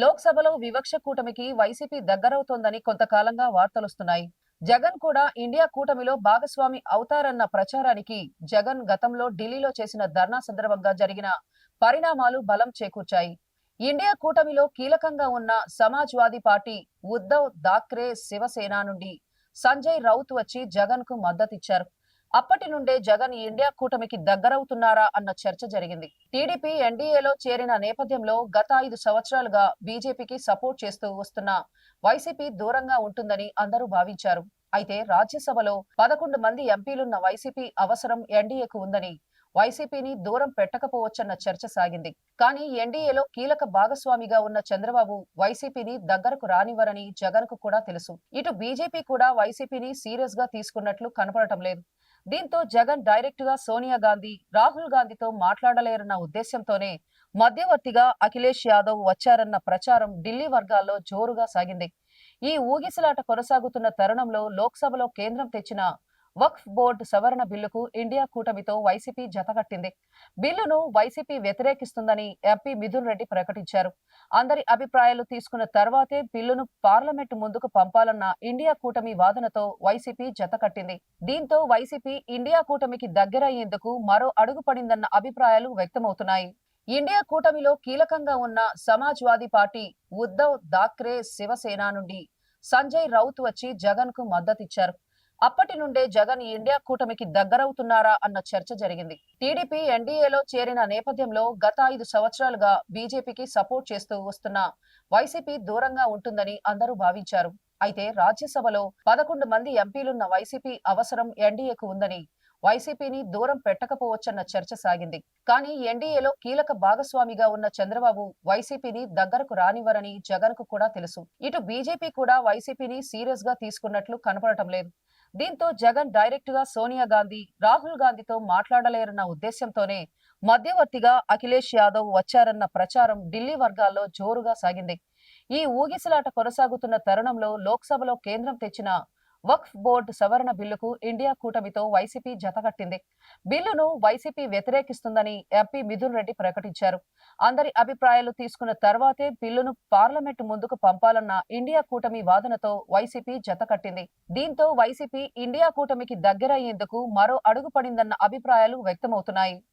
లోక్సభలో వివక్ష కూటమికి వైసీపీ దగ్గరవుతోందని కొంతకాలంగా వార్తలొస్తున్నాయి. జగన్ కూడా ఇండియా కూటమిలో భాగస్వామి అవుతారన్న ప్రచారానికి జగన్ గతంలో ఢిల్లీలో చేసిన ధర్నా సందర్భంగా జరిగిన పరిణామాలు బలం చేకూర్చాయి. ఇండియా కూటమిలో కీలకంగా ఉన్న సమాజ్వాదీ పార్టీ, ఉద్ధవ్ థాక్రే శివసేన నుండి సంజయ్ రౌత్ వచ్చి జగన్ కు మద్దతిచ్చారు. అప్పటి నుండే జగన్ ఇండియా కూటమికి దగ్గరవుతున్నారా అన్న చర్చ జరిగింది. టీడీపీ ఎన్డీఏలో చేరిన నేపథ్యంలో గత 5 సంవత్సరాలుగా బీజేపీకి సపోర్ట్ చేస్తూ వస్తున్న వైసీపీ దూరంగా ఉంటుందని అందరూ భావించారు. అయితే రాజ్యసభలో 11 మంది ఎంపీలున్న వైసీపీ అవసరం ఎన్డీఏకు ఉందని, వైసీపీని దూరం పెట్టకపోవచ్చన్న చర్చ సాగింది. కానీ ఎన్డీఏలో కీలక భాగస్వామిగా ఉన్న చంద్రబాబు వైసీపీని దగ్గరకు రానివ్వరని జగన్ కు కూడా తెలుసు. ఇటు బీజేపీ కూడా వైసీపీని సీరియస్ గా తీసుకున్నట్లు కనపడటం లేదు. దీంతో జగన్ డైరెక్ట్ గా సోనియా గాంధీ, రాహుల్ గాంధీతో మాట్లాడలేరన్న ఉద్దేశంతోనే మధ్యవర్తిగా అఖిలేష్ యాదవ్ వచ్చారన్న ప్రచారం ఢిల్లీ వర్గాల్లో జోరుగా సాగింది. ఈ ఊగిసలాట కొనసాగుతున్న తరుణంలో లోక్సభలో కేంద్రం తెచ్చిన వక్ఫ్ బోర్డు సవరణ బిల్లుకు ఇండియా కూటమితో వైసీపీ జతకట్టింది. బిల్లును వైసీపీ వ్యతిరేకిస్తుందని ఎంపీ మిథున్ రెడ్డి ప్రకటించారు. అందరి అభిప్రాయాలు తీసుకున్న తర్వాతే బిల్లును పార్లమెంటు ముందుకు పంపాలన్న ఇండియా కూటమి వాదనతో వైసీపీ జతకట్టింది. దీంతో వైసీపీ ఇండియా కూటమికి దగ్గరయ్యేందుకు మరో అడుగు పడిందన్న అభిప్రాయాలు వ్యక్తమవుతున్నాయి. ఇండియా కూటమిలో కీలకంగా ఉన్న సమాజ్వాదీ పార్టీ, ఉద్ధవ్ థాక్రే శివసేన నుండి సంజయ్ రౌత్ వచ్చి జగన్ కు మద్దతిచ్చారు. అప్పటి నుండే జగన్ ఇండియా కూటమికి దగ్గరవుతున్నారా అన్న చర్చ జరిగింది. టీడీపీ ఎన్డీఏలో చేరిన నేపథ్యంలో గత 5 సంవత్సరాలుగా బీజేపీకి సపోర్ట్ చేస్తూ వస్తున్న వైసీపీ దూరంగా ఉంటుందని అందరూ భావించారు. అయితే రాజ్యసభలో 11 మంది ఎంపీలున్న వైసీపీ అవసరం ఎన్డీఏకు ఉందని, వైసీపీని దూరం పెట్టకపోవచ్చన్న చర్చ సాగింది. కానీ ఎన్డీఏలో కీలక భాగస్వామిగా ఉన్న చంద్రబాబు వైసీపీని దగ్గరకు రానివ్వరని జగన్ కు కూడా తెలుసు. ఇటు బీజేపీ కూడా వైసీపీని సీరియస్ గా తీసుకున్నట్లు కనపడటం లేదు. దీంతో జగన్ డైరెక్ట్ గా సోనియా గాంధీ, రాహుల్ గాంధీతో మాట్లాడలేరన్న ఉద్దేశంతోనే మధ్యవర్తిగా అఖిలేష్ యాదవ్ వచ్చారన్న ప్రచారం ఢిల్లీ వర్గాల్లో జోరుగా సాగింది. ఈ ఊగిసలాట కొనసాగుతున్న తరుణంలో లోక్సభలో కేంద్రం తెచ్చిన వక్ఫ్ బోర్డు సవరణ బిల్లుకు ఇండియా కూటమితో వైసీపీ జతకట్టింది. బిల్లును వైసీపీ వ్యతిరేకిస్తుందని ఎంపీ మిథున్ రెడ్డి ప్రకటించారు. అందరి అభిప్రాయాలు తీసుకున్న తర్వాతే బిల్లును పార్లమెంటు ముందుకు పంపాలన్న ఇండియా కూటమి వాదనతో వైసీపీ జతకట్టింది. దీంతో వైసీపీ ఇండియా కూటమికి దగ్గరయ్యేందుకు మరో అడుగు పడిందన్న అభిప్రాయాలు వ్యక్తమవుతున్నాయి.